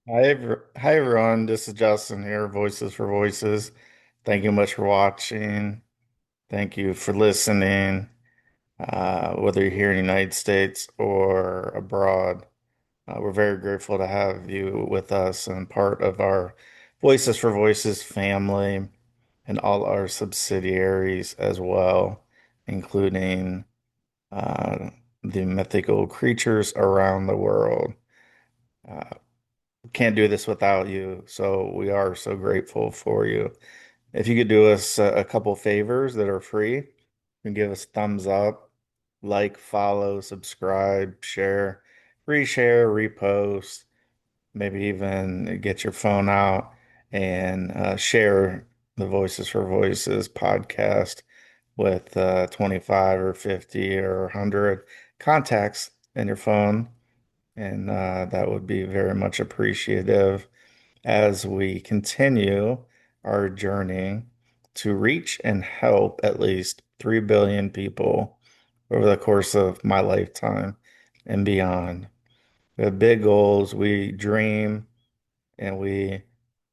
Hi everyone, this is Justin here, Voices for Voices. Thank you much for watching. Thank you for listening. Whether you're here in the United States or abroad, we're very grateful to have you with us and part of our Voices for Voices family and all our subsidiaries as well, including uh, the mythical creatures around the world. Uh, can't do this without you. So we are so grateful for you. If you could do us a couple favors that are free, and give us thumbs up, like, follow, subscribe, share, reshare, repost, maybe even get your phone out and share the Voices for Voices podcast with 25 or 50 or 100 contacts in your phone. And that would be very much appreciative as we continue our journey to reach and help at least 3 billion people over the course of my lifetime and beyond. We have big goals, we dream, and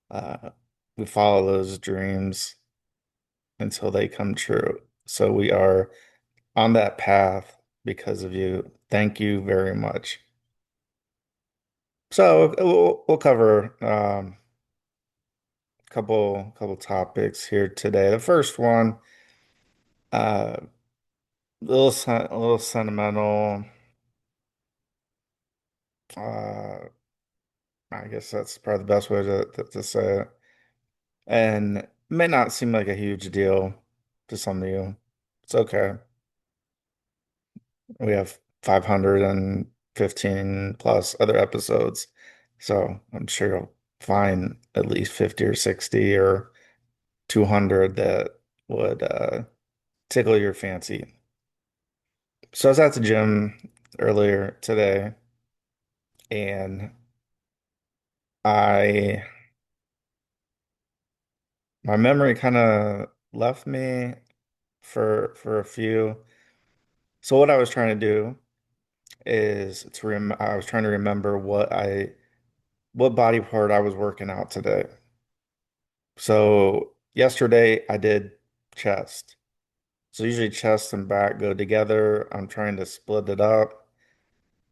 uh, we follow those dreams until they come true. So we are on that path because of you. Thank you very much. So we'll cover couple topics here today. The first one, uh, a little sentimental. Uh, I guess that's probably the best way to say it, and it may not seem like a huge deal to some of you. It's okay. We have 515 plus other episodes, so I'm sure you'll find at least 50 or 60 or 200 that would tickle your fancy. So I was at the gym earlier today and I my memory kind of left me for a few. So what I was trying to do is I was trying to remember what body part I was working out today. So yesterday I did chest. So usually chest and back go together. I'm trying to split it up.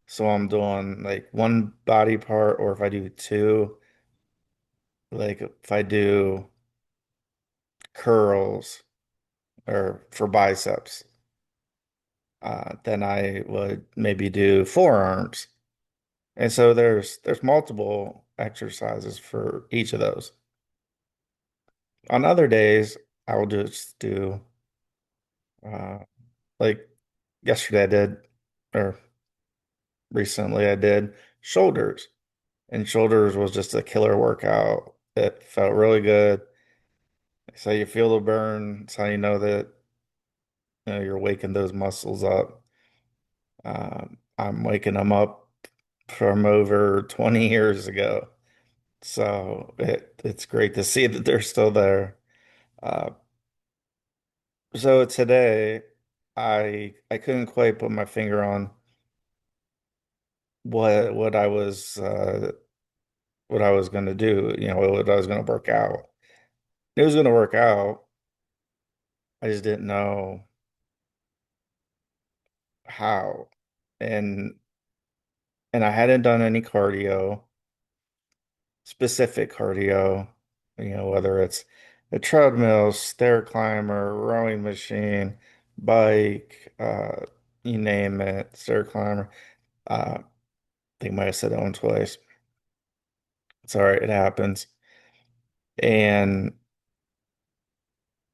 So I'm doing like one body part, or if I do two, like if I do curls or for biceps, then I would maybe do forearms. And so there's multiple exercises for each of those. On other days, I will just do uh, like yesterday I did, or recently I did shoulders, and shoulders was just a killer workout. It felt really good. So you feel the burn. It's how you know that you're waking those muscles up. I'm waking them up from over 20 years ago. So it's great to see that they're still there. Uh, so today I couldn't quite put my finger on what what I was gonna do, what I was gonna work out. It was gonna work out. I just didn't know how. And and I hadn't done any cardio, specific cardio, whether it's a treadmill, stair climber, rowing machine, bike, you name it, stair climber. I think I might have said that one twice. It's all right, it happens. And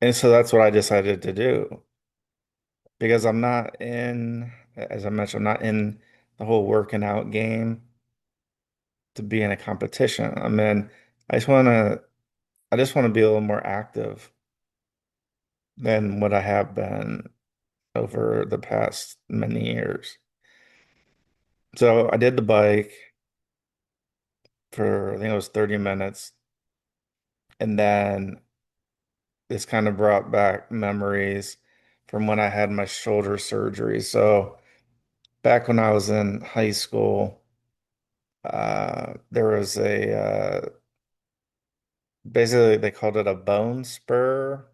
and so that's what I decided to do because I'm not in, as I mentioned, I'm not in the whole working out game to be in a competition. I just I just want to be a little more active than what I have been over the past many years. So I did the bike for, I think it was 30 minutes. And then this kind of brought back memories from when I had my shoulder surgery. So back when I was in high school, there was a basically they called it a bone spur,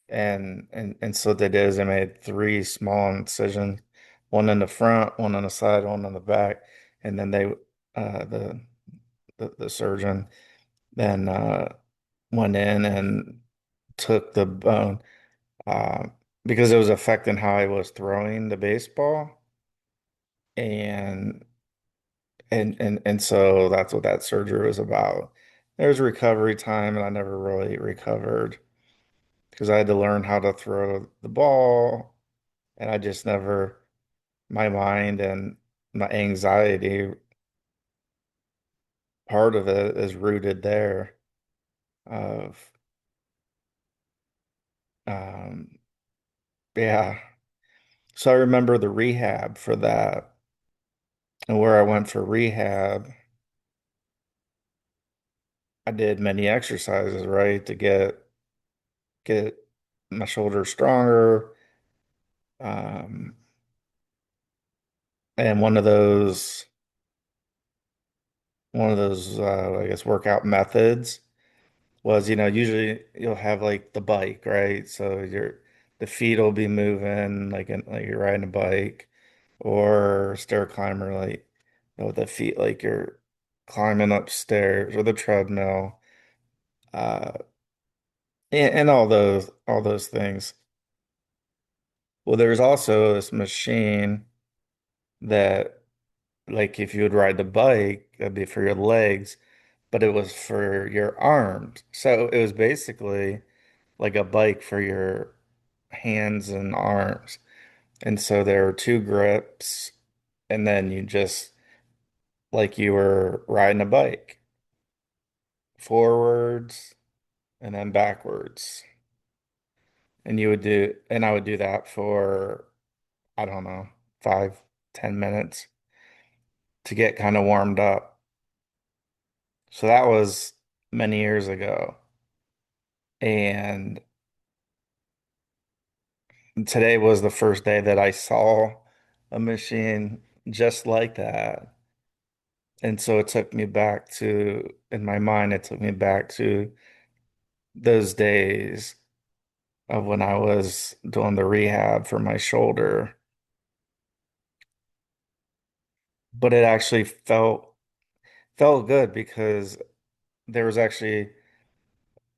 and so what they did is they made three small incisions, one in the front, one on the side, one on the back, and then they the the surgeon then went in and took the bone uh, because it was affecting how I was throwing the baseball, and and so that's what that surgery was about. There was recovery time, and I never really recovered because I had to learn how to throw the ball, and I just never, my mind and my anxiety, part of it is rooted there of, um, yeah. So I remember the rehab for that and where I went for rehab. I did many exercises, right, to get my shoulders stronger. Um, and one of those I guess workout methods was, usually you'll have like the bike, right? So the feet will be moving like you're riding a bike, or stair climber, like the feet like you're climbing upstairs, or the treadmill, uh, and all those things. Well, there's also this machine that, like, if you would ride the bike, that'd be for your legs, but it was for your arms. So it was basically like a bike for your hands and arms. And so there were two grips, and then you just, like you were riding a bike, forwards and then backwards. And I would do that for, I don't know, 5, 10 minutes to get kind of warmed up. So that was many years ago. And today was the first day that I saw a machine just like that. And so it took me back to, in my mind, it took me back to those days of when I was doing the rehab for my shoulder. But it actually felt good because there was actually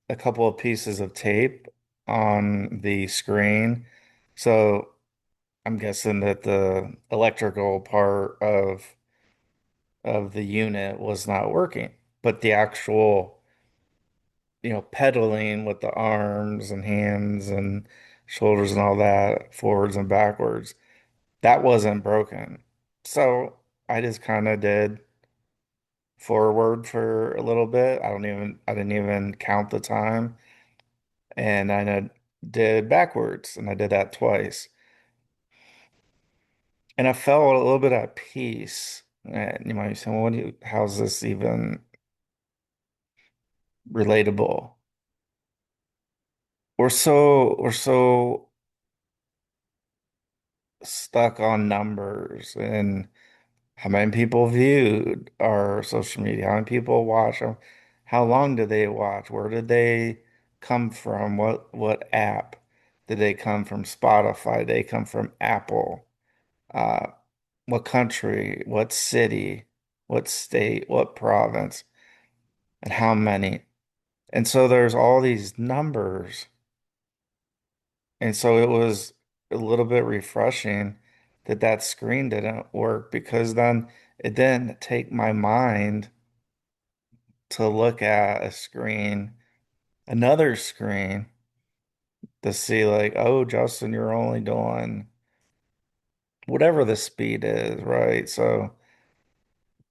a couple of pieces of tape on the screen. So I'm guessing that the electrical part of the unit was not working, but the actual, pedaling with the arms and hands and shoulders and all that, forwards and backwards, that wasn't broken. So I just kind of did forward for a little bit. I didn't even count the time. And did backwards, and I did that twice. And I felt a little bit at peace. And you might be saying, well, how's this even relatable? We're so stuck on numbers and how many people viewed our social media, how many people watch them, how long did they watch, where did they come from, what app did they come from? Spotify, did they come from Apple, uh, what country, what city, what state, what province, and how many. And so there's all these numbers. And so it was a little bit refreshing that that screen didn't work, because then it didn't take my mind to look at a screen, another screen, to see like, oh, Justin, you're only doing whatever the speed is, right? So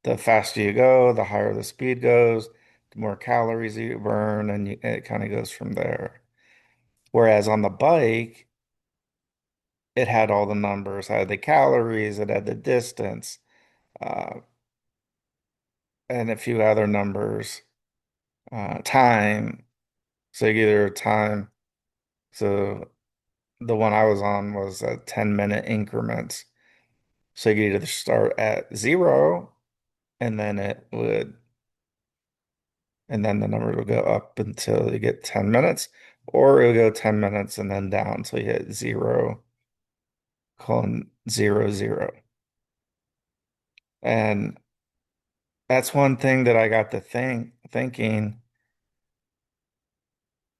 the faster you go, the higher the speed goes, the more calories you burn, and it kind of goes from there. Whereas on the bike, it had all the numbers, it had the calories, it had the distance, uh, and a few other numbers, time. So you either time. So the one I was on was 10-minute increments. So you could either start at 0 and then it would, and then the number would go up until you get 10 minutes, or it would go 10 minutes and then down until you hit zero, colon zero zero. And that's one thing that I got to thinking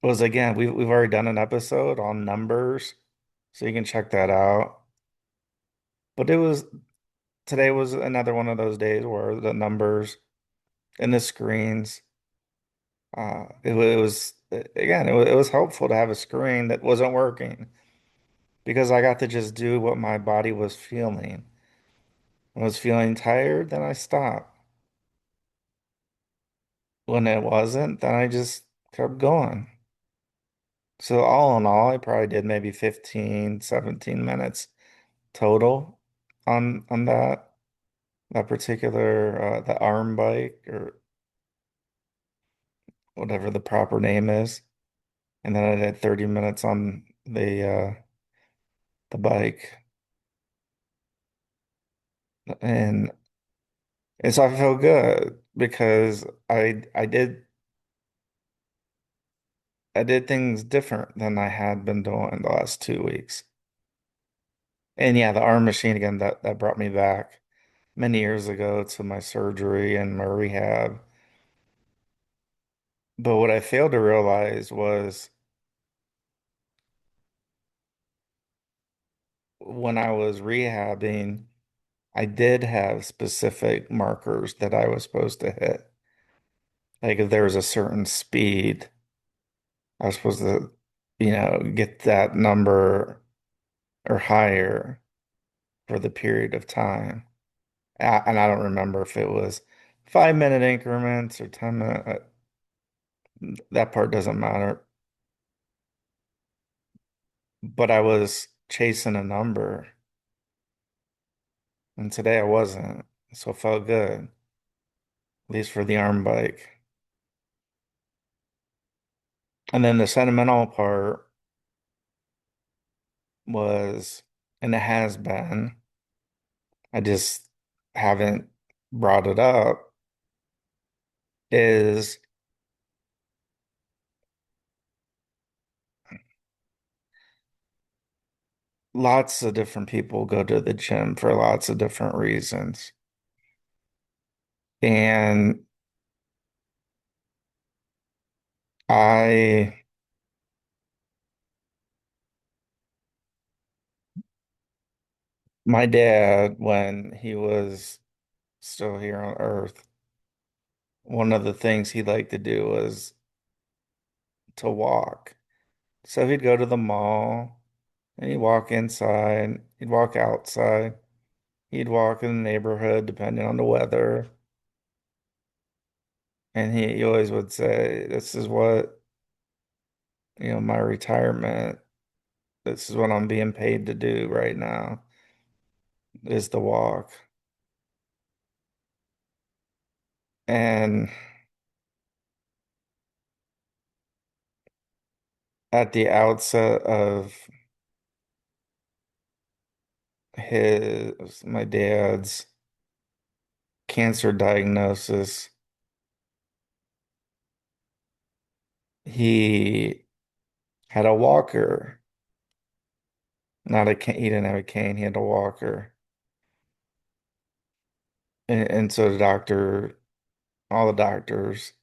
was again, we've already done an episode on numbers, so you can check that out. But today was another one of those days where the numbers and the screens, it was again, it was helpful to have a screen that wasn't working because I got to just do what my body was feeling. When I was feeling tired, then I stopped. When it wasn't, then I just kept going. So all in all, I probably did maybe 15, 17 minutes total on that particular the arm bike or whatever the proper name is. And then I did 30 minutes on the bike. And and so I felt good because I did things different than I had been doing the last 2 weeks. And yeah, the arm machine again that brought me back many years ago to my surgery and my rehab. But what I failed to realize was when I was rehabbing, I did have specific markers that I was supposed to hit. Like if there was a certain speed, I was supposed to, get that number or higher for the period of time. And I don't remember if it was 5 minute increments or 10 minute. That part doesn't matter. But I was chasing a number, and today I wasn't. So it felt good, at least for the arm bike. And then the sentimental part was, and it has been, I just haven't brought it up, is lots of different people go to the gym for lots of different reasons. And I, my dad, when he was still here on Earth, one of the things he liked to do was to walk. So he'd go to the mall and he'd walk inside, he'd walk outside, he'd walk in the neighborhood depending on the weather. And he always would say, this is what, my retirement, this is what I'm being paid to do right now, is to walk. And at the outset of my dad's cancer diagnosis, he had a walker, not a cane. He didn't have a cane, he had a walker. And so all the doctors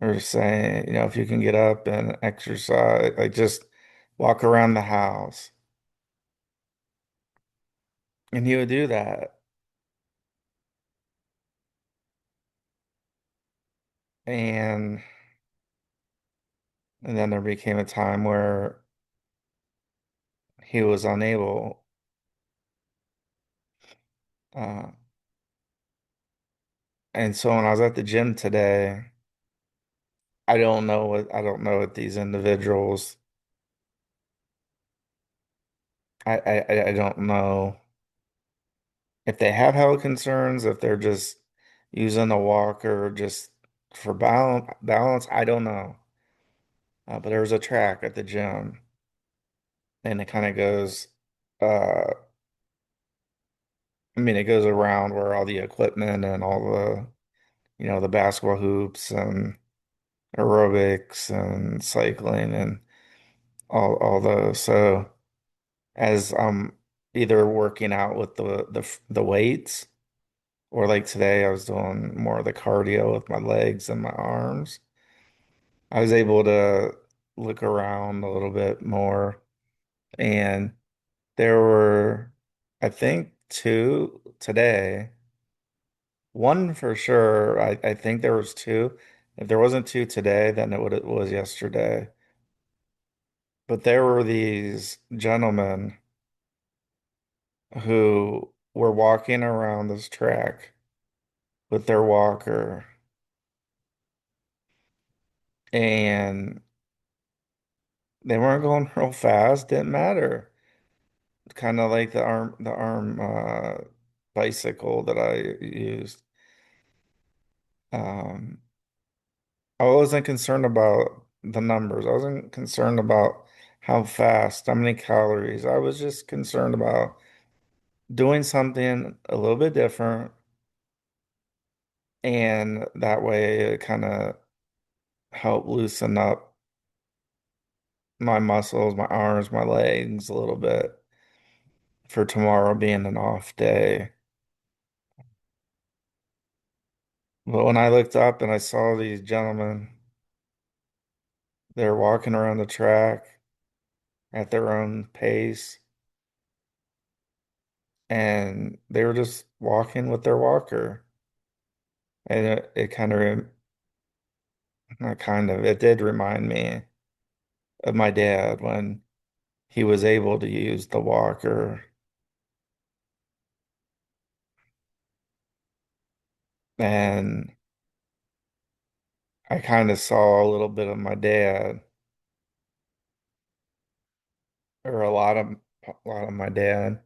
are saying, if you can get up and exercise, like just walk around the house. And he would do that. And and then there became a time where he was unable. Uh, and so when I was at the gym today, I don't know what these individuals, I don't know if they have health concerns, if they're just using a walker just for balance, I don't know. But there was a track at the gym, and it kind of goes uh, I mean, it goes around where all the equipment and all the basketball hoops and aerobics and cycling and all those. So as I'm either working out with the weights, or like today I was doing more of the cardio with my legs and my arms, I was able to look around a little bit more. And there were, I think, two today. One for sure. I think there was two. If there wasn't two today, then it was yesterday. But there were these gentlemen who were walking around this track with their walker, and they weren't going real fast. Didn't matter. Kind of like the arm bicycle that I used. Um, I wasn't concerned about the numbers. I wasn't concerned about how fast, how many calories. I was just concerned about doing something a little bit different, and that way it kind of helped loosen up my muscles, my arms, my legs a little bit for tomorrow being an off day. But when I looked up and I saw these gentlemen, they're walking around the track at their own pace, and they were just walking with their walker. And it kind of, not kind of, it did remind me of my dad when he was able to use the walker. And I kind of saw a little bit of my dad, or a lot of my dad,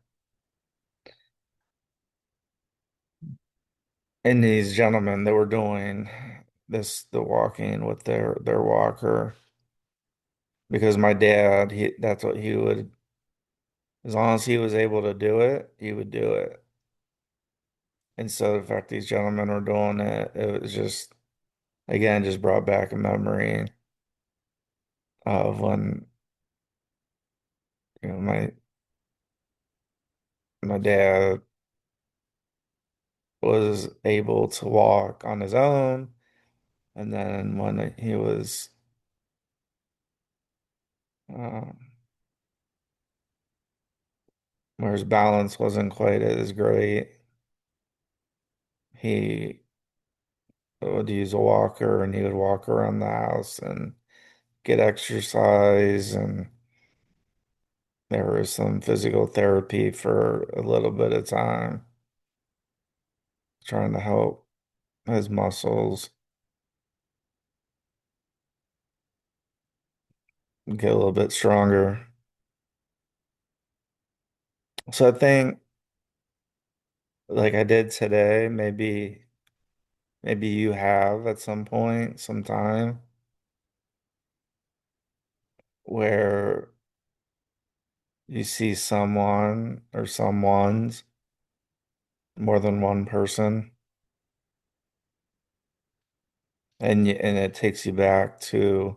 and these gentlemen that were doing the walking with their walker. Because my dad, that's what he would, as long as he was able to do it, he would do it. And so the fact these gentlemen were doing it, it was just, again, just brought back a memory of when, my dad was able to walk on his own, and then when he was, um, where his balance wasn't quite as great, he would use a walker and he would walk around the house and get exercise. And there was some physical therapy for a little bit of time, trying to help his muscles get a little bit stronger. So I think, like I did today, maybe you have at some point, sometime, where you see someone or someone's, more than one person, and it takes you back to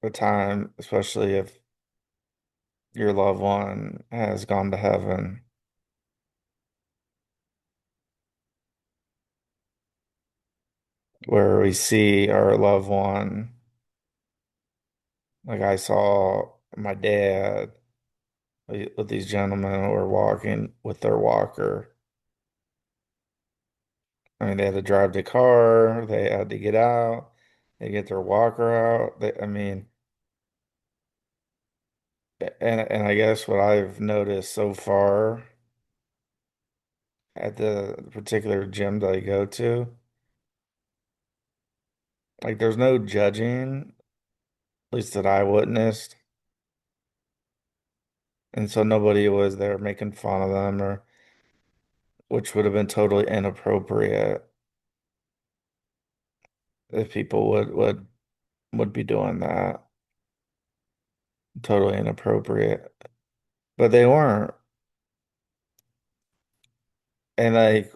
a time, especially if your loved one has gone to heaven, where we see our loved one. Like I saw my dad with these gentlemen who were walking with their walker. I mean, they had to drive the car, they had to get out, they get their walker out. I mean, and I guess what I've noticed so far at the particular gym that I go to, like there's no judging, at least that I witnessed. And so nobody was there making fun of them, or which would have been totally inappropriate if people would be doing that. Totally inappropriate. But they weren't. And like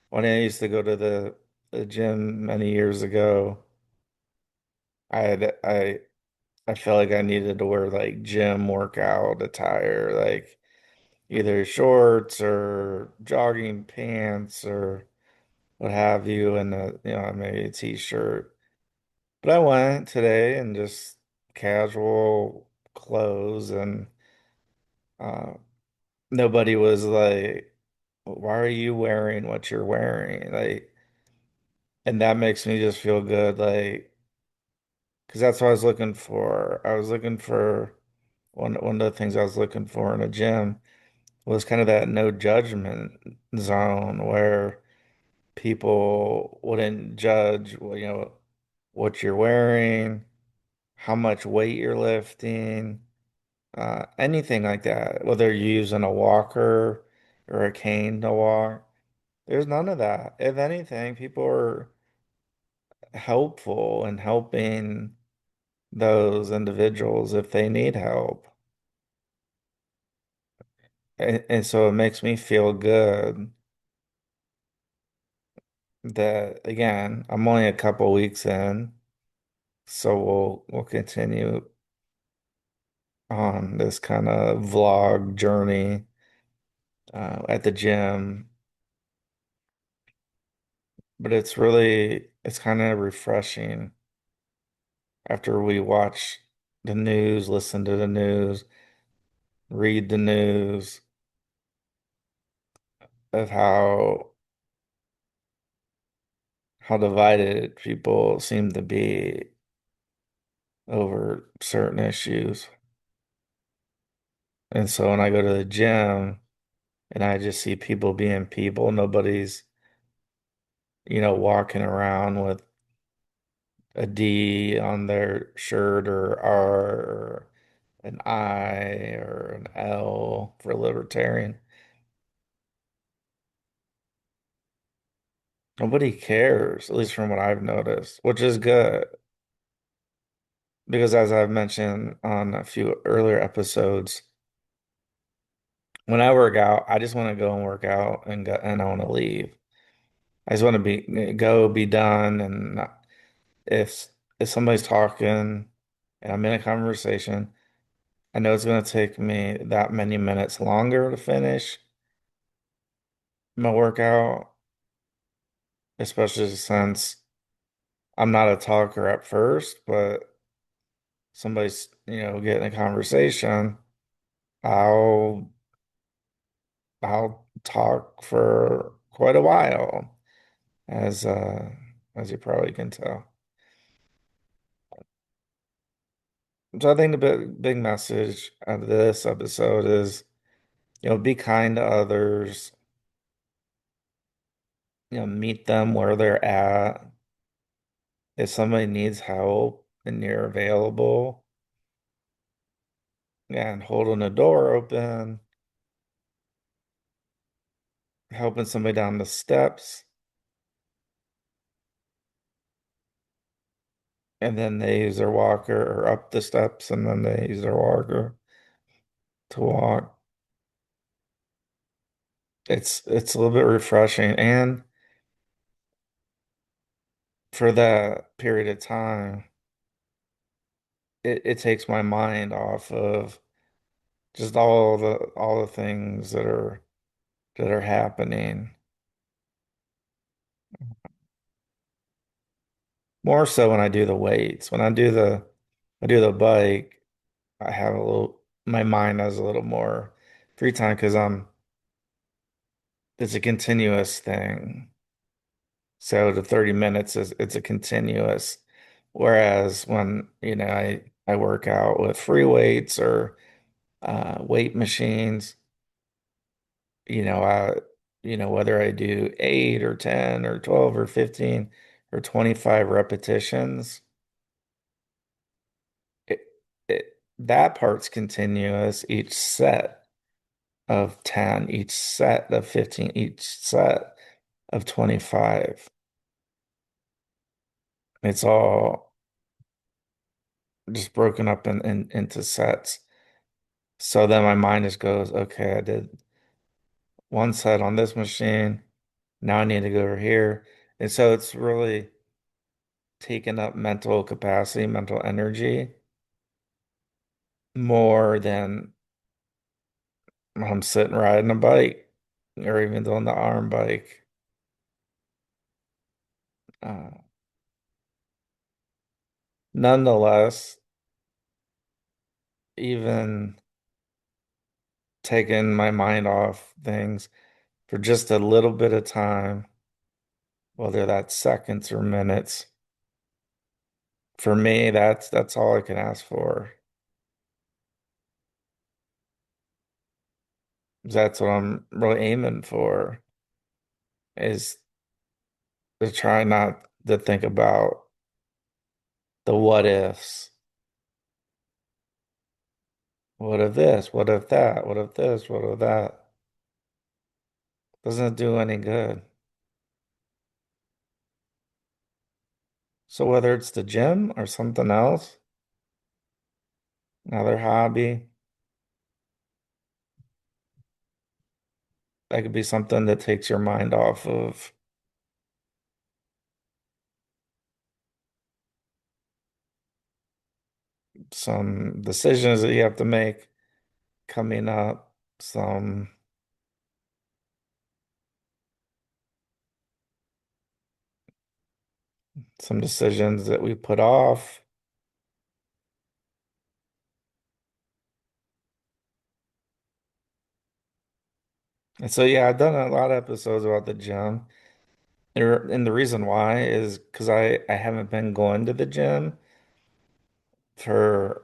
when I used to go to the gym many years ago, I had I felt like I needed to wear like gym workout attire, like either shorts or jogging pants or what have you, and maybe a t-shirt. But I went today and just casual clothes, and uh, nobody was like, "Why are you wearing what you're wearing?" Like, and that makes me just feel good, like, because that's what I was looking for. I was looking for one of the things I was looking for in a gym was kind of that no judgment zone where people wouldn't judge, well, what you're wearing, how much weight you're lifting, anything like that, whether you're using a walker or a cane to walk. There's none of that. If anything, people are helpful and helping those individuals if they need help. And so it makes me feel good that, again, I'm only a couple weeks in, so we'll continue on this kind of vlog journey at the gym. But it's kind of refreshing after we watch the news, listen to the news, read the news of how divided people seem to be over certain issues. And so when I go to the gym and I just see people being people, nobody's, walking around with a D on their shirt or R or an I or an L for libertarian. Nobody cares, at least from what I've noticed, which is good because as I've mentioned on a few earlier episodes, when I work out, I just want to go and work out and I want to leave. I just want to be done, and if if somebody's talking and I'm in a conversation, I know it's going to take me that many minutes longer to finish my workout, especially since I'm not a talker at first, but somebody's, getting a conversation, I'll I'll talk for quite a while, as uh as you probably can tell. So I think the big message out of this episode is, be kind to others, meet them where they're at. If somebody needs help and you're available, yeah, and holding a door open, helping somebody down the steps, and then they use their walker or up the steps and then they use their walker to walk. It's a little bit refreshing, and for that period of time, it takes my mind off of just all the things that are happening. More so when I do the weights. When I do the bike, I have a little my mind has a little more free time because it's a continuous thing. So the 30 minutes is it's a continuous. Whereas when, I work out with free weights or weight machines, you know, I whether I do 8 or 10 or 12 or 15 or 25 repetitions, it, that part's continuous each set of 10, each set of 15, each set of 25. It's all just broken up into sets. So then my mind just goes, okay, one set on this machine. Now I need to go over here. And so it's really taking up mental capacity, mental energy more than I'm sitting riding a bike or even doing the arm bike. Uh, Nonetheless, even taking my mind off things for just a little bit of time, whether that's seconds or minutes, for me, that's all I can ask for. That's what I'm really aiming for, is to try not to think about the what ifs. What if this? What if that? What if this? What if that? Doesn't do any good. So whether it's the gym or something else, another hobby, that could be something that takes your mind off of some decisions that you have to make coming up, some decisions that we put off. And so yeah, I've done a lot of episodes about the gym. And the reason why is because I haven't been going to the gym for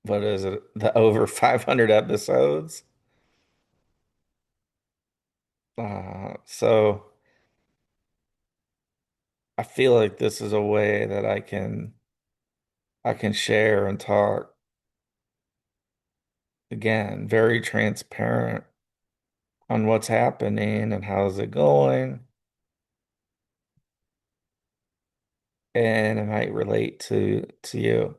what is it, the over 500 episodes. So I feel like this is a way that I can share and talk again, very transparent on what's happening and how's it going, and it might relate to you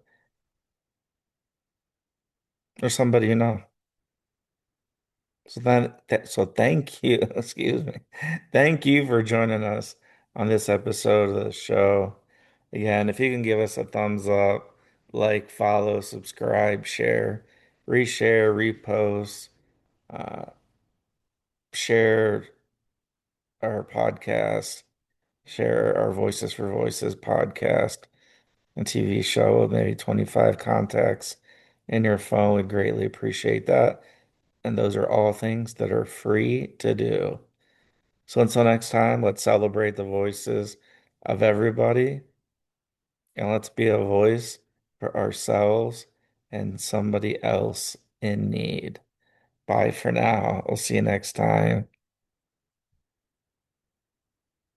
or somebody you know. So thank you, excuse me. Thank you for joining us on this episode of the show. Again, if you can give us a thumbs up, like, follow, subscribe, share, reshare, repost, uh, share our podcast, share our Voices for Voices podcast and TV show with maybe 25 contacts in your phone. We greatly appreciate that. And those are all things that are free to do. So until next time, let's celebrate the voices of everybody and let's be a voice for ourselves and somebody else in need. Bye for now. We'll see you next time.